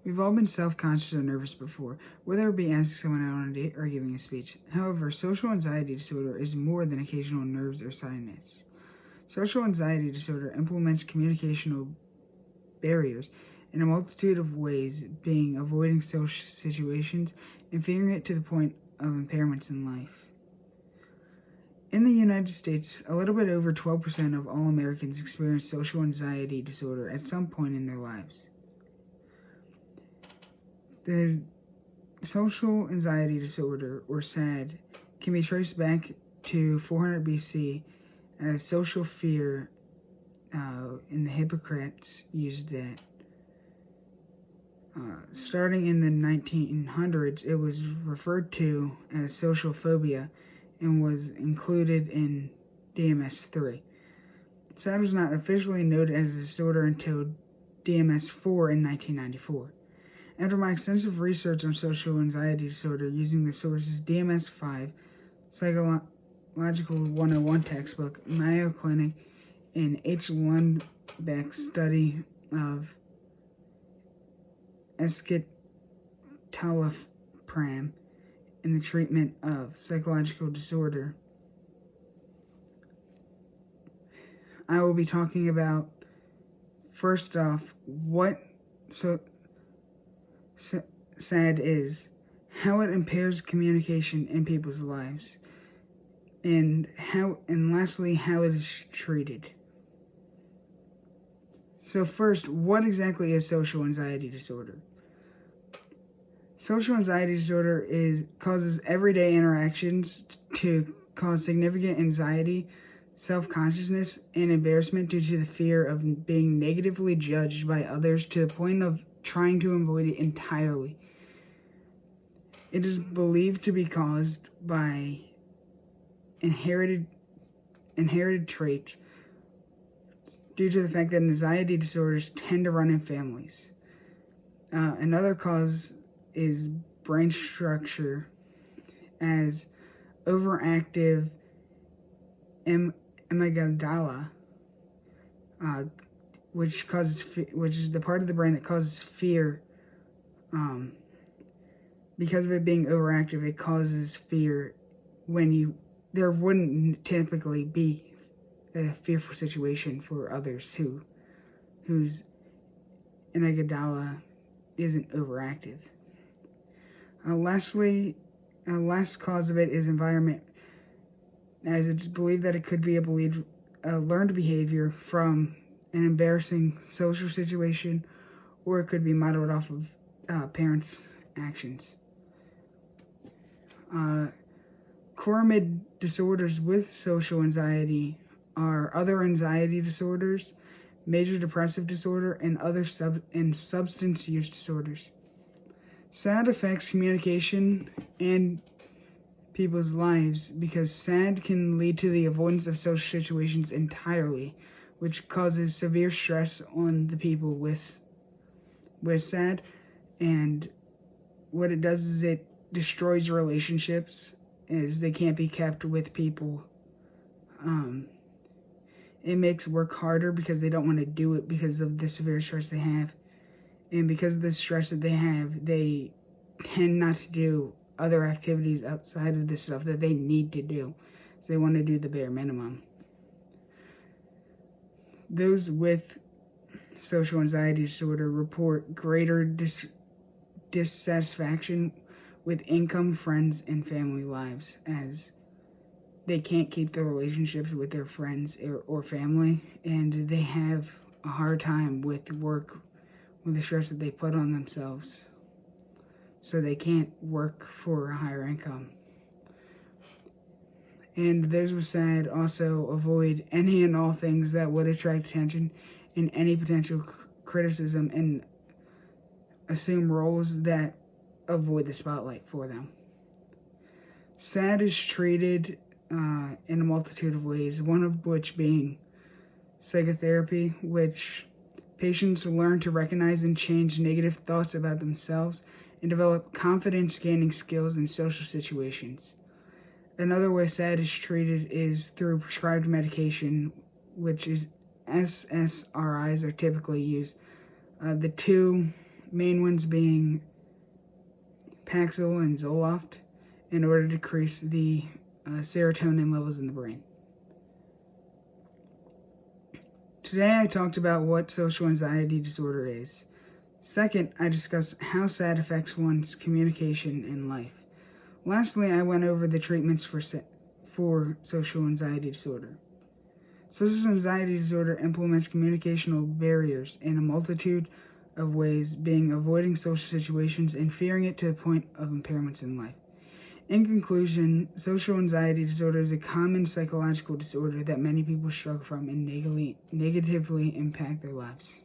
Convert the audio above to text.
We've all been self-conscious or nervous before, whether it be asking someone out on a date or giving a speech. However, social anxiety disorder is more than occasional nerves or shyness. Social anxiety disorder implements communicational barriers in a multitude of ways, being avoiding social situations and fearing it to the point of impairments in life. In the United States, a little bit over 12% of all Americans experience social anxiety disorder at some point in their lives. The social anxiety disorder, or SAD, can be traced back to 400 BC as social fear, and the Hippocrates used that. Starting in the 1900s, it was referred to as social phobia and was included in DMS-3. SAD was not officially noted as a disorder until DMS-4 in 1994. After my extensive research on social anxiety disorder using the sources DMS-5, Psychological 101 textbook, Mayo Clinic, and H. Lundbeck's study of escitalopram in the treatment of psychological disorder, I will be talking about, first off, what SAD is, how it impairs communication in people's lives, and lastly, how it is treated. So first, what exactly is social anxiety disorder? Social anxiety disorder causes everyday interactions to cause significant anxiety, self-consciousness, and embarrassment due to the fear of being negatively judged by others to the point of trying to avoid it entirely. It is believed to be caused by inherited traits due to the fact that anxiety disorders tend to run in families. Another cause is brain structure, as overactive amygdala, which is the part of the brain that causes fear. Because of it being overactive, it causes fear when there wouldn't typically be a fearful situation for others whose amygdala isn't overactive. Lastly, last cause of it is environment, as it's believed that it could be a learned behavior from an embarrassing social situation, or it could be modeled off of parents' actions. Comorbid disorders with social anxiety are other anxiety disorders, major depressive disorder, and substance use disorders. SAD affects communication and people's lives because SAD can lead to the avoidance of social situations entirely, which causes severe stress on the people with SAD. And what it does is it destroys relationships, as they can't be kept with people. It makes work harder because they don't want to do it because of the severe stress they have. And because of the stress that they have, they tend not to do other activities outside of the stuff that they need to do. So they want to do the bare minimum. Those with social anxiety disorder report greater dissatisfaction with income, friends, and family lives, as they can't keep their relationships with their friends or family, and they have a hard time with work, with the stress that they put on themselves, so they can't work for a higher income. And those with SAD also avoid any and all things that would attract attention and any potential criticism, and assume roles that avoid the spotlight for them. SAD is treated in a multitude of ways, one of which being psychotherapy, which patients learn to recognize and change negative thoughts about themselves and develop confidence-gaining skills in social situations. Another way SAD is treated is through prescribed medication, which is SSRIs are typically used. The two main ones being Paxil and Zoloft, in order to decrease the serotonin levels in the brain. Today I talked about what social anxiety disorder is. Second, I discussed how SAD affects one's communication in life. Lastly, I went over the treatments for social anxiety disorder. Social anxiety disorder implements communicational barriers in a multitude of ways, being avoiding social situations and fearing it to the point of impairments in life. In conclusion, social anxiety disorder is a common psychological disorder that many people struggle from and negatively impact their lives.